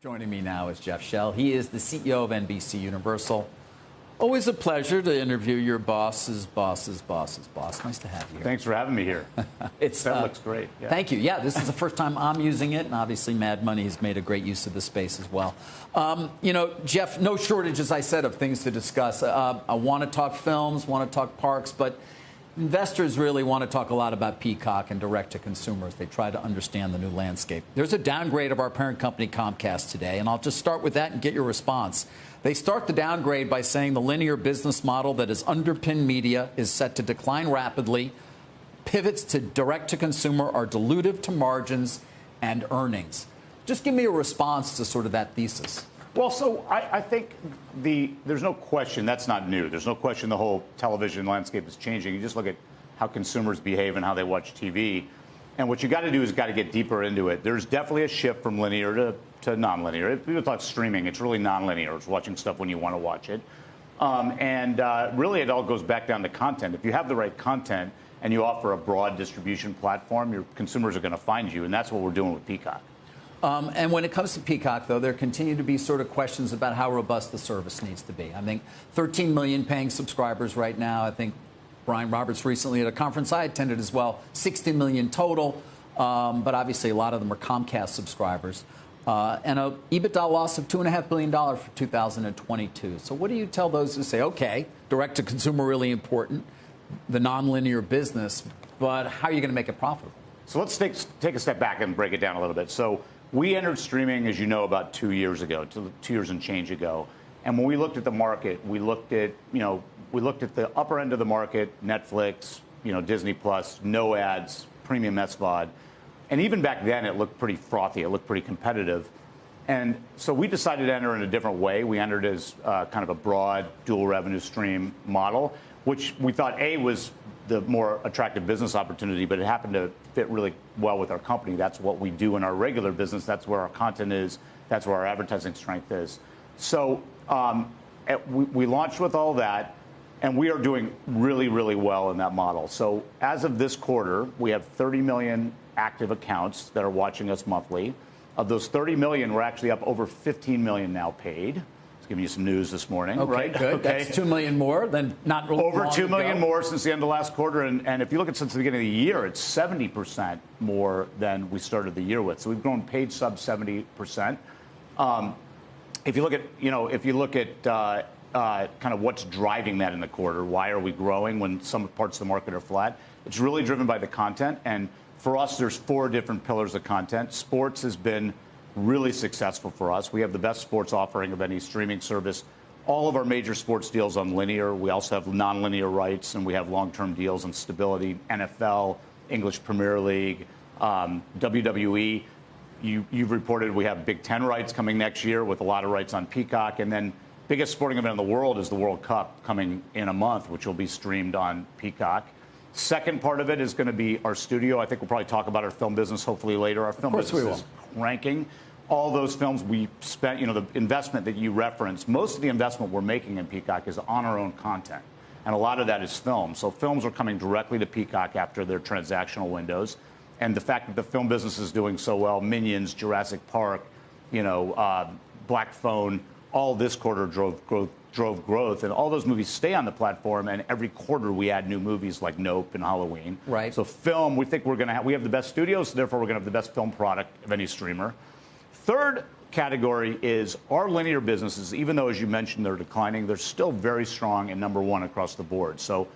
Joining me now is Jeff Shell. He is the CEO of NBCUniversal. Always a pleasure to interview your boss's boss's boss's boss. Nice to have you here. Thanks for having me here. That looks great. Yeah. Thank you. Yeah, this is the first time I'm using it, and obviously Mad Money has made a great use of the space as well. Jeff, no shortage, as I said, of things to discuss. I want to talk films, want to talk parks, but investors really want to talk a lot about Peacock and direct to consumers. They try to understand the new landscape. There's a downgrade of our parent company, Comcast, today, and I'll just start with that and get your response. They start the downgrade by saying the linear business model that has underpinned media is set to decline rapidly. Pivots to direct to consumer are dilutive to margins and earnings. Just give me a response to sort of that thesis. Well, so I think there's no question that's not new. There's no question the whole television landscape is changing. You just look at how consumers behave and how they watch TV. And what you got to do is got to get deeper into it. There's definitely a shift from linear to nonlinear. If people talk streaming, it's really nonlinear. It's watching stuff when you want to watch it. Really, it all goes back down to content. If you have the right content and you offer a broad distribution platform, your consumers are going to find you. And that's what we're doing with Peacock. And when it comes to Peacock, though, there continue to be sort of questions about how robust the service needs to be. I think 13 million paying subscribers right now. I think Brian Roberts recently at a conference I attended as well, 60 million total. But obviously a lot of them are Comcast subscribers. And an EBITDA loss of $2.5 billion for 2022. So what do you tell those who say, OK, direct to consumer really important, the nonlinear business, but how are you going to make it profitable? So let's take a step back and break it down a little bit. So we entered streaming, as you know, about 2 years ago, 2 years and change ago. And when we looked at the market, we looked at the upper end of the market, Netflix, Disney Plus, no ads, premium SVOD. And even back then, it looked pretty frothy. It looked pretty competitive. And so we decided to enter in a different way. We entered as kind of a broad dual revenue stream model, which we thought, A, was the more attractive business opportunity, but it happened to fit really well with our company. That's what we do in our regular business. That's where our content is. That's where our advertising strength is. So we launched with all that, and we are doing really, really well in that model. So as of this quarter, we have 30 million active accounts that are watching us monthly. Of those 30 million, we're actually up over 15 million now paid. Giving you some news this morning. Okay, right? Good. Okay. That's 2 million more than not really over 2 million more since the end of last quarter. And if you look at since the beginning of the year, it's 70% more than we started the year with. So we've grown paid subs 70%. If you look at kind of what's driving that in the quarter, why are we growing when some parts of the market are flat? It's really driven by the content. And for us, there's 4 different pillars of content. Sports has been really successful for us. We have the best sports offering of any streaming service. All of our major sports deals on linear. We also have nonlinear rights, and we have long-term deals on stability. NFL, English Premier League, WWE. You've reported we have Big Ten rights coming next year with a lot of rights on Peacock. And then biggest sporting event in the world is the World Cup coming in a month, which will be streamed on Peacock. Second part of it is going to be our studio. I think we'll probably talk about our film business hopefully later. Our film business is ranking. All those films we spent, the investment that you referenced, most of the investment we're making in Peacock is on our own content. And a lot of that is film. So films are coming directly to Peacock after their transactional windows. And the fact that the film business is doing so well, Minions, Jurassic Park, Black Phone, all this quarter drove growth, and all those movies stay on the platform, and every quarter we add new movies like Nope and Halloween. Right. So film, we think we have the best studios, so therefore we're going to have the best film product of any streamer. Third category is our linear businesses, even though, as you mentioned, they're declining, they're still very strong and number one across the board. So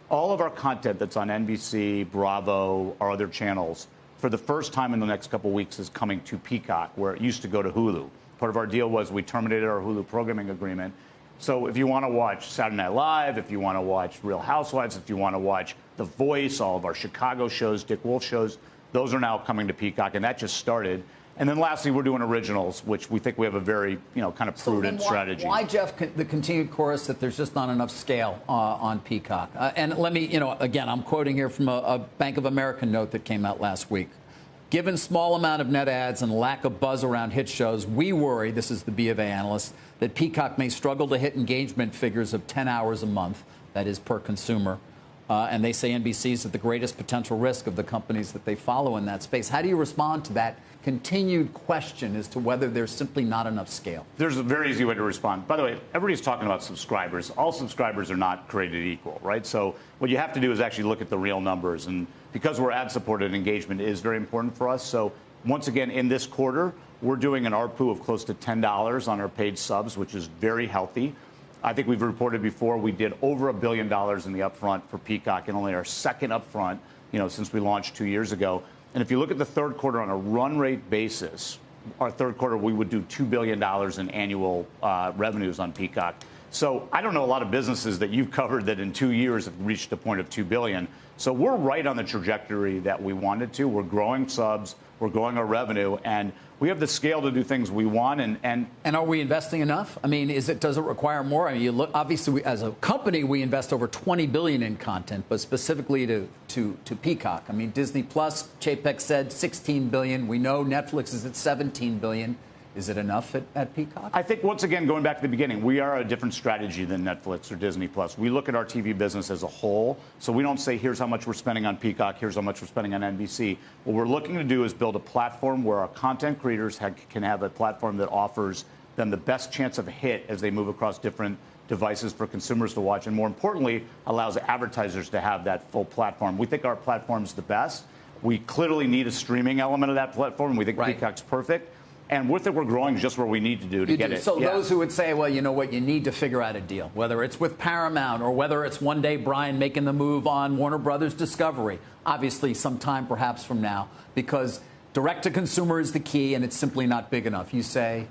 all of our content that's on NBC, Bravo, our other channels, for the first time in the next couple of weeks is coming to Peacock, where it used to go to Hulu. Part of our deal was we terminated our Hulu programming agreement. So if you want to watch Saturday Night Live, if you want to watch Real Housewives, if you want to watch The Voice, all of our Chicago shows, Dick Wolf shows, those are now coming to Peacock, and that just started. And then lastly, we're doing originals, which we think we have a very, kind of prudent strategy. Why, Jeff, the continued chorus that there's just not enough scale on Peacock? And let me, again, I'm quoting here from a Bank of America note that came out last week. Given small amount of net ads and lack of buzz around hit shows, we worry, this is the B of A analyst, that Peacock may struggle to hit engagement figures of 10 hours a month, that is per consumer. And they say NBC is at the greatest potential risk of the companies that they follow in that space. How do you respond to that continued question as to whether there's simply not enough scale? There's a very easy way to respond. By the way, everybody's talking about subscribers. All subscribers are not created equal, right? So what you have to do is actually look at the real numbers. And because we're ad-supported, engagement is very important for us. So once again, in this quarter, we're doing an ARPU of close to $10 on our paid subs, which is very healthy. I think we've reported before we did over $1 billion in the upfront for Peacock in only our second upfront, since we launched 2 years ago. And if you look at the third quarter on a run rate basis, our third quarter, we would do $2 billion in annual revenues on Peacock. So I don't know a lot of businesses that you've covered that in 2 years have reached a point of $2 billion. So we're right on the trajectory that we wanted to. We're growing subs, we're growing our revenue, and we have the scale to do things we want. And are we investing enough? I mean, does it require more? I mean, you look, obviously, as a company, we invest over $20 billion in content, but specifically to Peacock. I mean, Disney Plus, Chapek said $16 billion. We know Netflix is at $17 billion. Is it enough at Peacock? I think, once again, going back to the beginning, we are a different strategy than Netflix or Disney Plus. We look at our TV business as a whole. So we don't say, here's how much we're spending on Peacock, here's how much we're spending on NBC. What we're looking to do is build a platform where our content creators can have a platform that offers them the best chance of a hit as they move across different devices for consumers to watch. And more importantly, allows advertisers to have that full platform. We think our platform's the best. We clearly need a streaming element of that platform. We think Peacock's perfect. And with it, we're growing just where we need to do to get it. So those who would say, well, you know what, you need to figure out a deal, whether it's with Paramount or whether it's one day Brian making the move on Warner Brothers Discovery, obviously sometime perhaps from now, because direct-to-consumer is the key and it's simply not big enough. You say?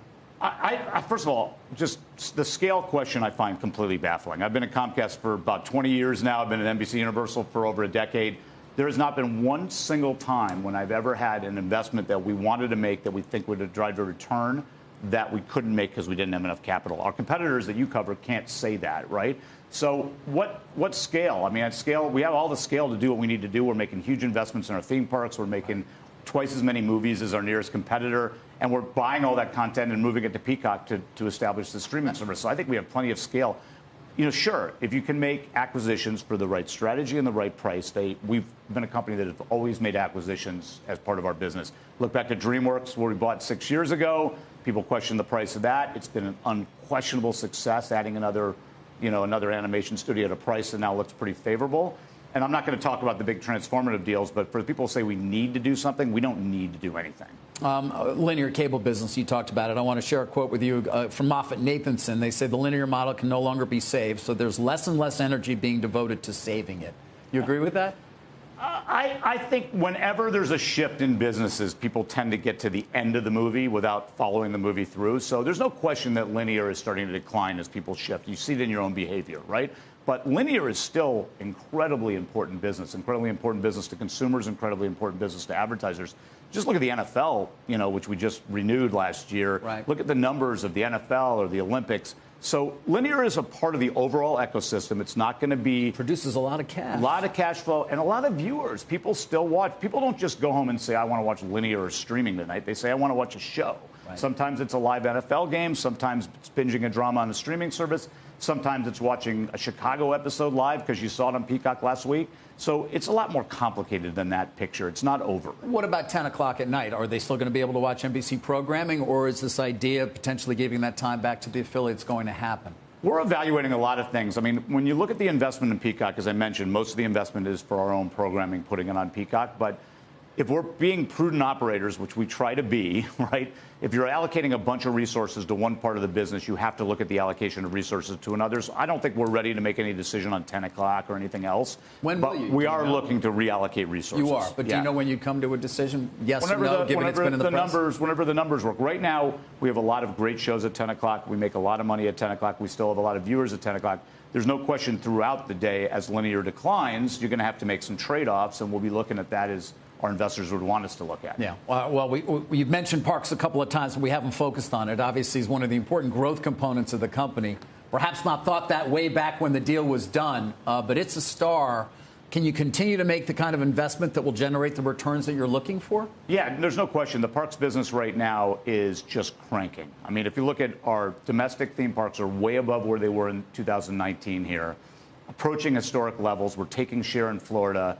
First of all, just the scale question I find completely baffling. I've been at Comcast for about 20 years now. I've been at NBCUniversal for over a decade. There has not been one single time when I've ever had an investment that we wanted to make that we think would drive a return that we couldn't make because we didn't have enough capital. Our competitors that you cover can't say that, right? So what scale? I mean, at scale, we have all the scale to do what we need to do. We're making huge investments in our theme parks. We're making twice as many movies as our nearest competitor. And we're buying all that content and moving it to Peacock to establish the streaming service. So I think we have plenty of scale. Sure, if you can make acquisitions for the right strategy and the right price, we've been a company that has always made acquisitions as part of our business. Look back at DreamWorks, where we bought 6 years ago. People questioned the price of that. It's been an unquestionable success, adding another animation studio at a price that now looks pretty favorable. And I'm not going to talk about the big transformative deals, but for the people who say we need to do something, we don't need to do anything. Linear cable business, you talked about it. I want to share a quote with you from MoffettNathanson. They say the linear model can no longer be saved, so there's less and less energy being devoted to saving it. You agree with that? I think whenever there's a shift in businesses, people tend to get to the end of the movie without following the movie through. So there's no question that linear is starting to decline as people shift. You see it in your own behavior, right? But linear is still incredibly important business to consumers, incredibly important business to advertisers. Just look at the NFL, which we just renewed last year. Right. Look at the numbers of the NFL or the Olympics. So linear is a part of the overall ecosystem. It's not going to be... Produces a lot of cash. A lot of cash flow and a lot of viewers. People still watch. People don't just go home and say, I want to watch linear or streaming tonight. They say, I want to watch a show. Right. Sometimes it's a live NFL game. Sometimes it's binging a drama on a streaming service. Sometimes it's watching a Chicago episode live because you saw it on Peacock last week. So it's a lot more complicated than that picture. It's not over. What about 10 o'clock at night? Are they still going to be able to watch NBC programming, or is this idea of potentially giving that time back to the affiliates going to happen? We're evaluating a lot of things. I mean, when you look at the investment in Peacock, as I mentioned, most of the investment is for our own programming, putting it on Peacock. But if we're being prudent operators, which we try to be, right, if you're allocating a bunch of resources to one part of the business, you have to look at the allocation of resources to another. So I don't think we're ready to make any decision on 10 o'clock or anything else. When will you? We are looking to reallocate resources. You are, but do you know when you come to a decision? Yes or no, given it's been in the press? Whenever the numbers work. Right now, we have a lot of great shows at 10 o'clock. We make a lot of money at 10 o'clock. We still have a lot of viewers at 10 o'clock. There's no question throughout the day, as linear declines, you're going to have to make some trade-offs, and we'll be looking at that as our investors would want us to look at. Yeah. Well, we've mentioned parks a couple of times, and we haven't focused on it. Obviously, it's one of the important growth components of the company. Perhaps not thought that way back when the deal was done, but it's a star. Can you continue to make the kind of investment that will generate the returns that you're looking for? Yeah, there's no question. The parks business right now is just cranking. I mean, if you look at our domestic theme parks are way above where they were in 2019 here. approaching historic levels. We're taking share in Florida.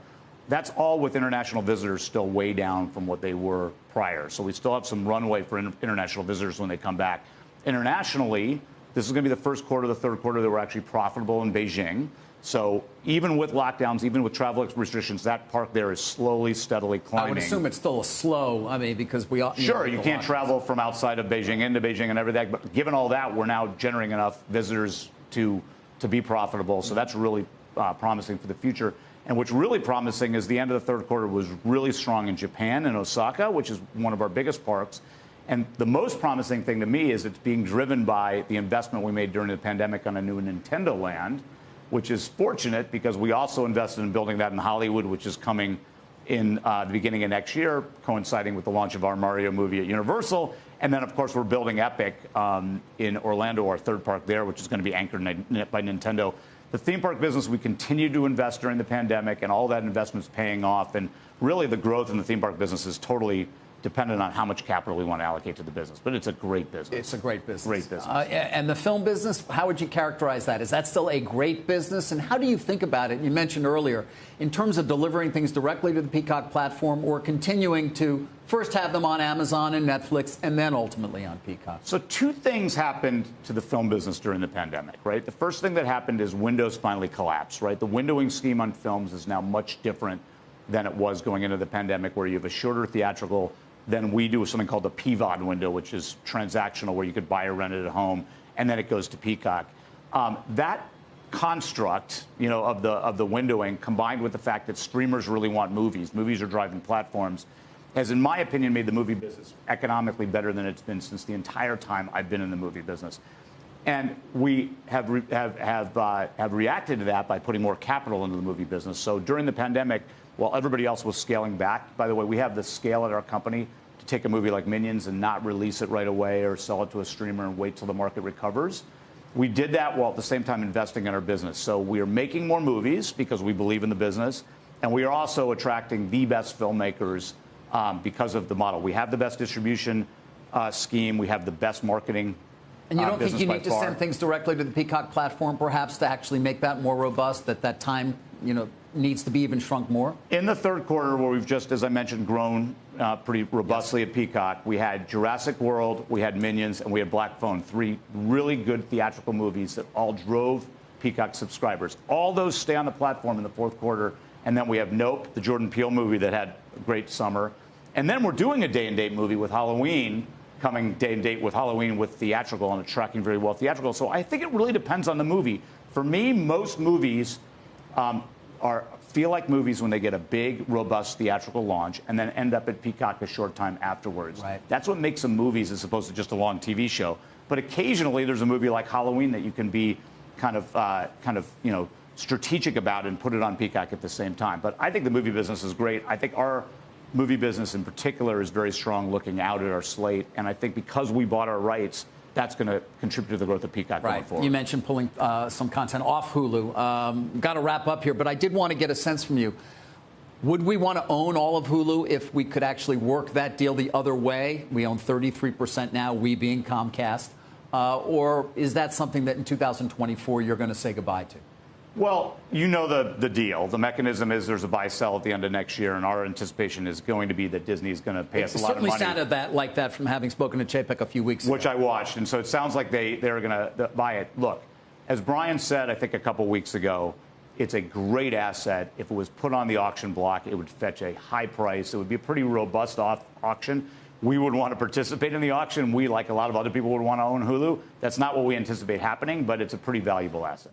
That's all with international visitors still way down from what they were prior. So we still have some runway for international visitors when they come back. Internationally, this is going to be the first quarter, the third quarter that we're actually profitable in Beijing. So even with lockdowns, even with travel restrictions, that park there is slowly, steadily climbing. I would assume it's still a slow, because we all... Sure, you can't travel from outside of Beijing into Beijing and everything. But given all that, we're now generating enough visitors to be profitable. So that's really promising for the future. And what's really promising is the end of the third quarter was really strong in Japan and Osaka, which is one of our biggest parks. And the most promising thing to me is it's being driven by the investment we made during the pandemic on a new Nintendo Land, which is fortunate because we also invested in building that in Hollywood, which is coming in the beginning of next year, coinciding with the launch of our Mario movie at Universal. And then, of course, we're building Epic in Orlando, our third park there, which is going to be anchored by Nintendo. The theme park business, we continued to invest during the pandemic, and all that investment's paying off. And really, the growth in the theme park business is totally dependent on how much capital we want to allocate to the business. But it's a great business. It's a great business. Great business. And the film business, how would you characterize that? Is that still a great business? And how do you think about it? You mentioned earlier, in terms of delivering things directly to the Peacock platform or continuing to first have them on Amazon and Netflix and then ultimately on Peacock. So two things happened to the film business during the pandemic, right? The first thing that happened is windows finally collapsed, right? The windowing scheme on films is now much different than it was going into the pandemic, where you have a shorter theatrical. Then we do something called the PVOD window, which is transactional, where you could buy or rent it at home, and then it goes to Peacock. That construct, of the windowing, combined with the fact that streamers really want movies are driving platforms, has, in my opinion, made the movie business economically better than it's been since the entire time I've been in the movie business. And we have reacted to that by putting more capital into the movie business. So during the pandemic, while everybody else was scaling back, by the way, we have the scale at our company to take a movie like Minions and not release it right away or sell it to a streamer and wait till the market recovers. We did that while at the same time investing in our business. So we are making more movies because we believe in the business, and we are also attracting the best filmmakers because of the model. We have the best distribution scheme. We have the best marketing. And you don't think you need to send things directly to the Peacock platform, perhaps, to actually make that more robust, that time, needs to be even shrunk more? In the third quarter, where we've just, as I mentioned, grown pretty robustly at Peacock, we had Jurassic World, we had Minions, and we had Black Phone, three really good theatrical movies that all drove Peacock subscribers. All those stay on the platform in the fourth quarter. And then we have Nope, the Jordan Peele movie that had a great summer. And then we're doing a day-and-date movie with Halloween, coming day-and-date with Halloween with theatrical, and it's tracking very well theatrical. So I think it really depends on the movie. For me, most movies feel like movies when they get a big, robust theatrical launch and then end up at Peacock a short time afterwards. Right. That's what makes them movies as opposed to just a long TV show. But occasionally there's a movie like Halloween that you can be kind of strategic about and put it on Peacock at the same time. But I think the movie business is great. I think our movie business in particular is very strong looking out at our slate. And I think because we bought our rights, that's going to contribute to the growth of Peacock going forward. You mentioned pulling some content off Hulu. Got to wrap up here, but I did want to get a sense from you. Would we want to own all of Hulu if we could actually work that deal the other way? We own 33% now, we being Comcast. Or is that something that in 2024 you're going to say goodbye to? Well, the deal. The mechanism is there's a buy-sell at the end of next year, and our anticipation is going to be that Disney is going to pay us a lot of money. It certainly sounded like that from having spoken to Chapek a few weeks ago. Which I watched, and so it sounds like they're going to buy it. Look, as Brian said, I think a couple weeks ago, it's a great asset. If it was put on the auction block, it would fetch a high price. It would be a pretty robust auction. We would want to participate in the auction. We, like a lot of other people, would want to own Hulu. That's not what we anticipate happening, but it's a pretty valuable asset.